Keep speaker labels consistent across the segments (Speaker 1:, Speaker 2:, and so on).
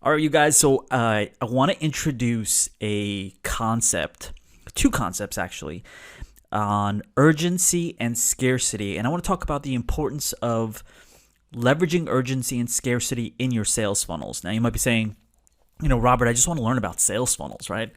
Speaker 1: All right, you guys. So I want to introduce a concept, two concepts actually, on urgency and scarcity. And I want to talk about the importance of leveraging urgency and scarcity in your sales funnels. Now, you might be saying, Robert, I just want to learn about sales funnels, right?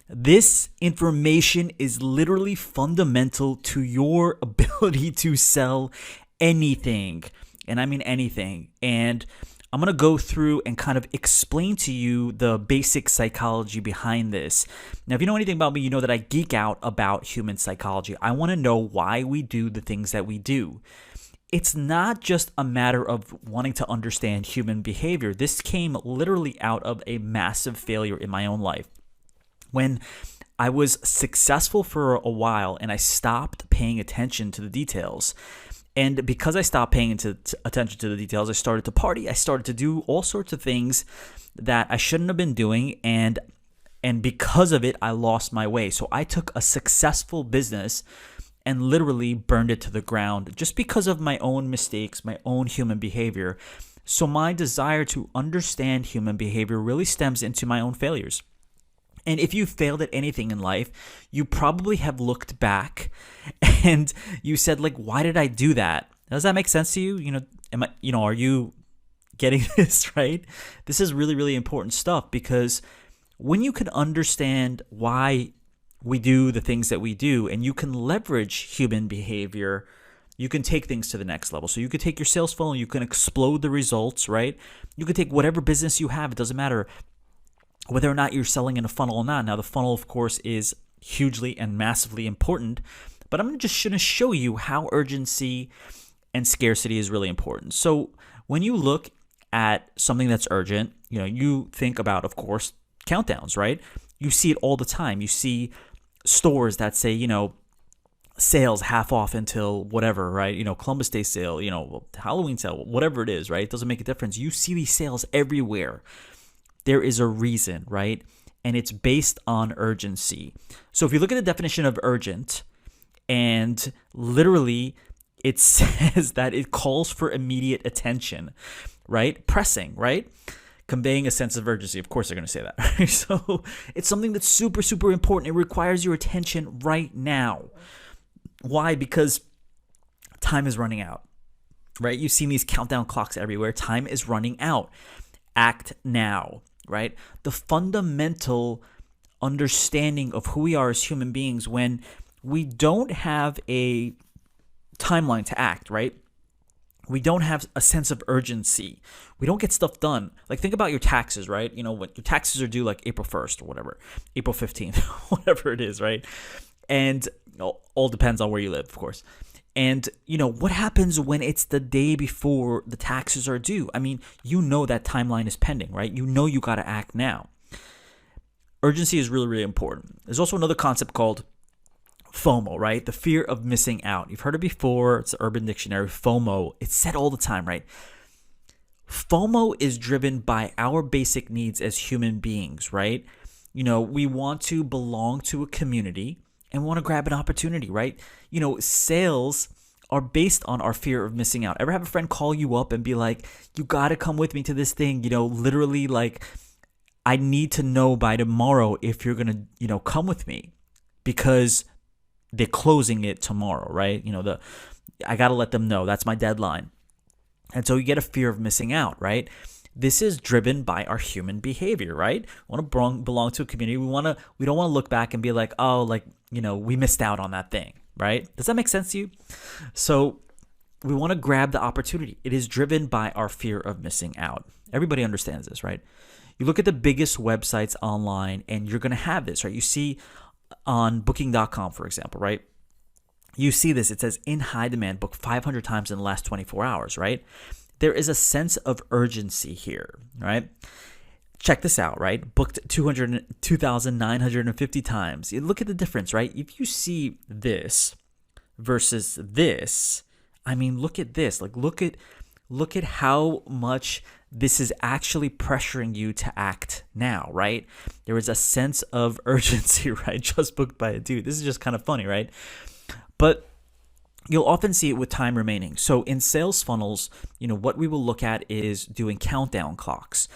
Speaker 1: This information is literally fundamental to your ability to sell anything. And I mean anything. And I'm going to go through and kind of explain to you the basic psychology behind this. Now, if you know anything about me, you know that I geek out about human psychology. I want to know why we do the things that we do. It's not just a matter of wanting to understand human behavior. This came literally out of a massive failure in my own life. When I was successful for a while and I stopped paying attention to the details. And because I stopped paying attention to the details, I started to party. I started to do all sorts of things that I shouldn't have been doing. And because of it, I lost my way. So I took a successful business and literally burned it to the ground just because of my own mistakes, my own human behavior. So my desire to understand human behavior really stems into my own failures. And if you failed at anything in life, you probably have looked back and you said, like, why did I do that? Does that make sense to you? Are you getting this, right? This is really, really important stuff, because when you can understand why we do the things that we do and you can leverage human behavior, you can take things to the next level. So you could take your sales funnel, you can explode the results, right? You could take whatever business you have, it doesn't matter whether or not you're selling in a funnel or not. Now, the funnel, of course, is hugely and massively important, but I'm just going to show you how urgency and scarcity is really important. So when you look at something that's urgent, you think about, of course, countdowns, right? You see it all the time. You see stores that say, sales half off until whatever, right? Columbus Day sale, Halloween sale, whatever it is, right? It doesn't make a difference. You see these sales everywhere. There is a reason, right? And it's based on urgency. So if you look at the definition of urgent, and literally it says that it calls for immediate attention, right? Pressing, right? Conveying a sense of urgency. Of course they're going to say that. Right? So it's something that's super, super important. It requires your attention right now. Why? Because time is running out, right? You've seen these countdown clocks everywhere. Time is running out. Act now. Right? The fundamental understanding of who we are as human beings, when we don't have a timeline to act, right? We don't have a sense of urgency. We don't get stuff done. Like, think about your taxes, right? What your taxes are due, like April 1st or whatever, April 15th, whatever it is, right? And all depends on where you live, of course. And, what happens when it's the day before the taxes are due? I mean, that timeline is pending, right? You got to act now. Urgency is really, really important. There's also another concept called FOMO, right? The fear of missing out. You've heard it before. It's the Urban Dictionary. FOMO. It's said all the time, right? FOMO is driven by our basic needs as human beings, right? We want to belong to a community and want to grab an opportunity, right? Sales are based on our fear of missing out. Ever have a friend call you up and be like, you got to come with me to this thing, literally, like, I need to know by tomorrow if you're going to, come with me, because they're closing it tomorrow, right? I got to let them know that's my deadline. And so you get a fear of missing out, right? This is driven by our human behavior, right? We want to belong to a community. We don't want to look back and be like, oh, like, we missed out on that thing, right? Does that make sense to you? So we want to grab the opportunity. It is driven by our fear of missing out. Everybody understands this, right? You look at the biggest websites online and you're going to have this, right? You see on booking.com, for example, right? You see this. It says in high demand, book 500 times in the last 24 hours, right? There is a sense of urgency here, right? Check this out, right? Booked 2,950 times. You look at the difference, right? If you see this versus this, I mean, look at this. Like, look at how much this is actually pressuring you to act now, right? There is a sense of urgency, right? Just booked by a dude. This is just kind of funny, right? But you'll often see it with time remaining. So in sales funnels, what we will look at is doing countdown clocks.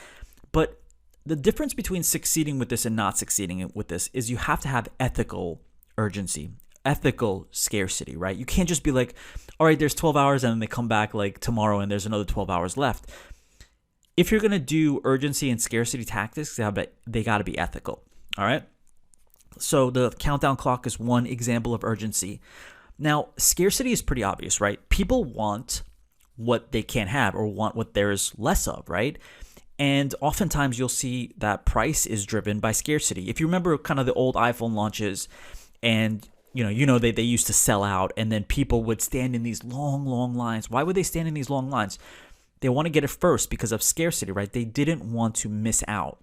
Speaker 1: But the difference between succeeding with this and not succeeding with this is you have to have ethical urgency, ethical scarcity, right? You can't just be like, all right, there's 12 hours and then they come back like tomorrow and there's another 12 hours left. If you're going to do urgency and scarcity tactics, they got to be ethical, all right? So the countdown clock is one example of urgency. Now, scarcity is pretty obvious, right? People want what they can't have or want what there's less of, right? And oftentimes you'll see that price is driven by scarcity. If you remember kind of the old iPhone launches and they used to sell out and then people would stand in these long lines. Why would they stand in these long lines? They want to get it first because of scarcity, right? They didn't want to miss out.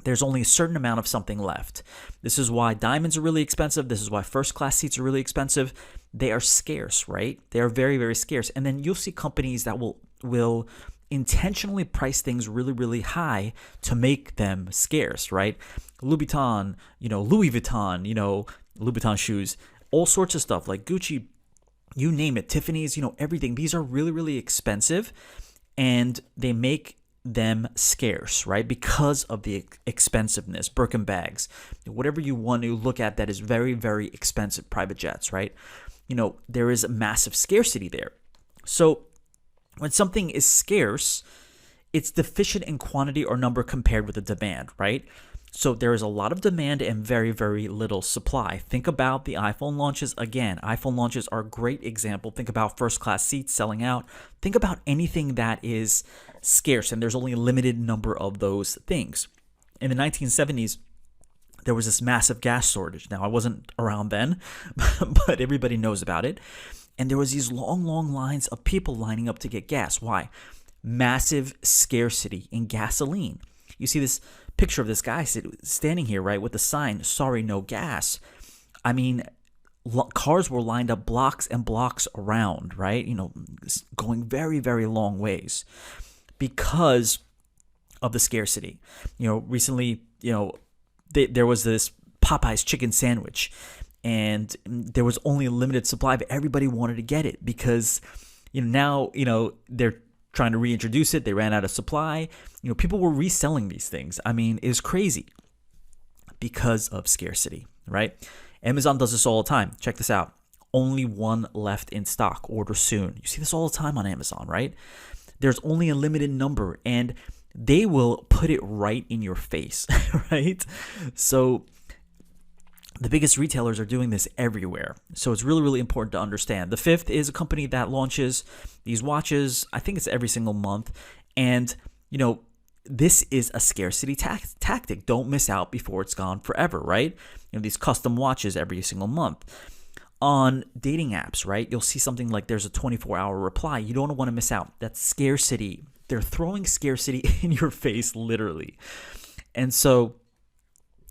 Speaker 1: There's only a certain amount of something left. This is why diamonds are really expensive. This is why first class seats are really expensive. They are scarce, right? They are very, very scarce. And then you'll see companies that will intentionally price things really, really high to make them scarce, right? Louis Vuitton, Louis Vuitton shoes, all sorts of stuff like Gucci, you name it, Tiffany's, everything. These are really, really expensive and they make them scarce, right? Because of the expensiveness, Birkin bags, whatever you want to look at that is very, very expensive, private jets, right? There is a massive scarcity there. So when something is scarce, it's deficient in quantity or number compared with the demand, right? So there is a lot of demand and very, very little supply. Think about the iPhone launches. Again, iPhone launches are a great example. Think about first class seats selling out. Think about anything that is scarce and there's only a limited number of those things. In the 1970s, there was this massive gas shortage. Now, I wasn't around then, but everybody knows about it. And there was these long lines of people lining up to get gas. Why? Massive scarcity in gasoline. You see this picture of this guy standing here, right, with the sign, sorry, no gas. I mean, cars were lined up blocks and blocks around, right? Going very, very long ways because of the scarcity. Recently, there was this Popeye's chicken sandwich and there was only a limited supply, but everybody wanted to get it because, now, they're trying to reintroduce it. They ran out of supply. People were reselling these things. I mean, it's crazy because of scarcity, right? Amazon does this all the time. Check this out. Only one left in stock. Order soon. You see this all the time on Amazon, right? There's only a limited number and they will put it right in your face, right? So the biggest retailers are doing this everywhere. So it's really, really important to understand. The fifth is a company that launches these watches. I think it's every single month. And, this is a scarcity tactic. Don't miss out before it's gone forever, right? These custom watches every single month. On dating apps, right? You'll see something like there's a 24-hour reply. You don't want to miss out. That's scarcity. They're throwing scarcity in your face, literally. And so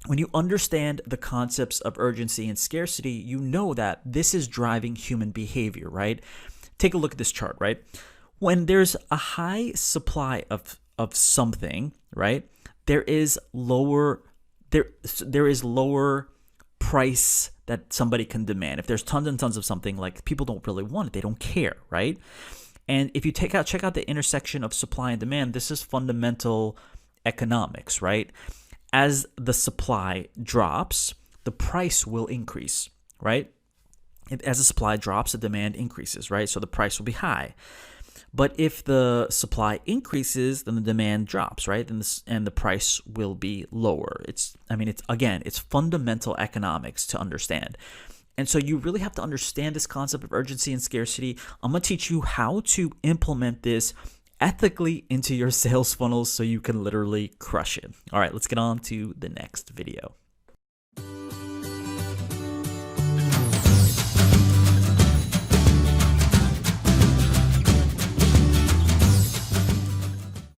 Speaker 1: when you understand the concepts of urgency and scarcity, you know that this is driving human behavior, right? Take a look at this chart, right? When there's a high supply of something, right? There is lower price that somebody can demand. If there's tons and tons of something, like people don't really want it, they don't care, right? And if you check out the intersection of supply and demand, this is fundamental economics, right? As the supply drops, the price will increase, right? As the supply drops, the demand increases, right? So the price will be high. But if the supply increases, then the demand drops, right? And the price will be lower. It's fundamental economics to understand. And so you really have to understand this concept of urgency and scarcity. I'm going to teach you how to implement this ethically into your sales funnels so you can literally crush it. All right, let's get on to the next video.